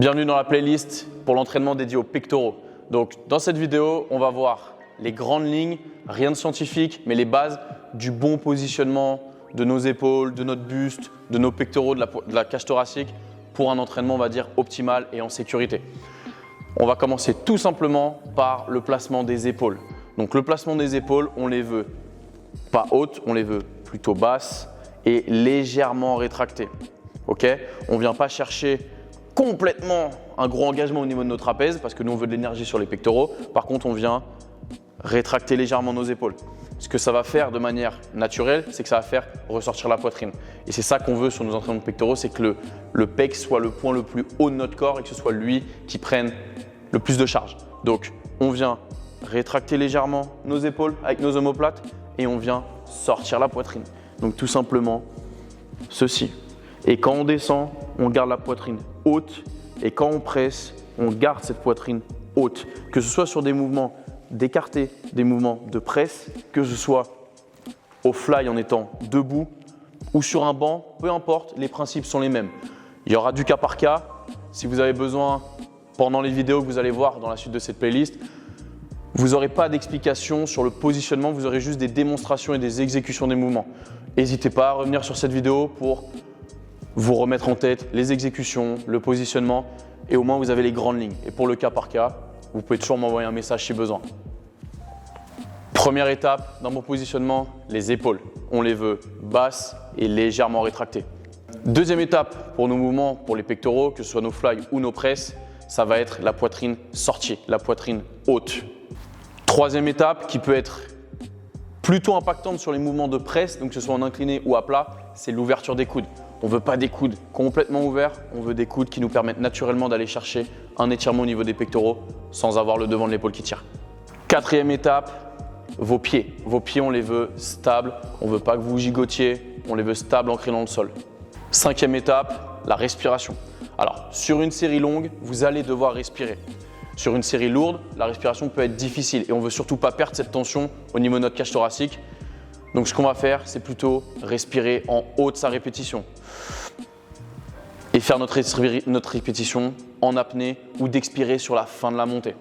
Bienvenue dans la playlist pour l'entraînement dédié aux pectoraux. Donc, dans cette vidéo, on va voir les grandes lignes, rien de scientifique, mais les bases du bon positionnement de nos épaules, de notre buste, de nos pectoraux, de la cage thoracique pour un entraînement, on va dire, optimal et en sécurité. On va commencer tout simplement par le placement des épaules. Donc, le placement des épaules, on les veut pas hautes, on les veut plutôt basses et légèrement rétractées. Ok? On ne vient pas chercher complètement un gros engagement au niveau de nos trapèzes parce que nous on veut de l'énergie sur les pectoraux. Par contre, on vient rétracter légèrement nos épaules. Ce que ça va faire de manière naturelle, c'est que ça va faire ressortir la poitrine. Et c'est ça qu'on veut sur nos entraînements de pectoraux, c'est que le pec soit le point le plus haut de notre corps et que ce soit lui qui prenne le plus de charge. Donc, on vient rétracter légèrement nos épaules avec nos omoplates et on vient sortir la poitrine. Donc, tout simplement ceci. Et quand on descend, on garde la poitrine haute et quand on presse, on garde cette poitrine haute. Que ce soit sur des mouvements d'écarté, des mouvements de presse, que ce soit au fly en étant debout ou sur un banc, peu importe, les principes sont les mêmes. Il y aura du cas par cas. Si vous avez besoin, pendant les vidéos que vous allez voir dans la suite de cette playlist, vous n'aurez pas d'explication sur le positionnement, vous aurez juste des démonstrations et des exécutions des mouvements. N'hésitez pas à revenir sur cette vidéo pour vous remettre en tête les exécutions, le positionnement et au moins vous avez les grandes lignes. Et pour le cas par cas, vous pouvez toujours m'envoyer un message si besoin. Première étape dans mon positionnement, les épaules. On les veut basses et légèrement rétractées. Deuxième étape pour nos mouvements, pour les pectoraux, que ce soit nos fly ou nos presses, ça va être la poitrine sortie, la poitrine haute. Troisième étape qui peut être plutôt impactante sur les mouvements de presse, donc que ce soit en incliné ou à plat, c'est l'ouverture des coudes. On ne veut pas des coudes complètement ouverts, on veut des coudes qui nous permettent naturellement d'aller chercher un étirement au niveau des pectoraux sans avoir le devant de l'épaule qui tire. Quatrième étape, vos pieds. Vos pieds, on les veut stables, on ne veut pas que vous gigotiez, on les veut stables, ancrés dans le sol. Cinquième étape, la respiration. Alors, sur une série longue, vous allez devoir respirer. Sur une série lourde, la respiration peut être difficile et on ne veut surtout pas perdre cette tension au niveau de notre cage thoracique. Donc, ce qu'on va faire, c'est plutôt respirer en haut de sa répétition et faire notre répétition en apnée ou d'expirer sur la fin de la montée.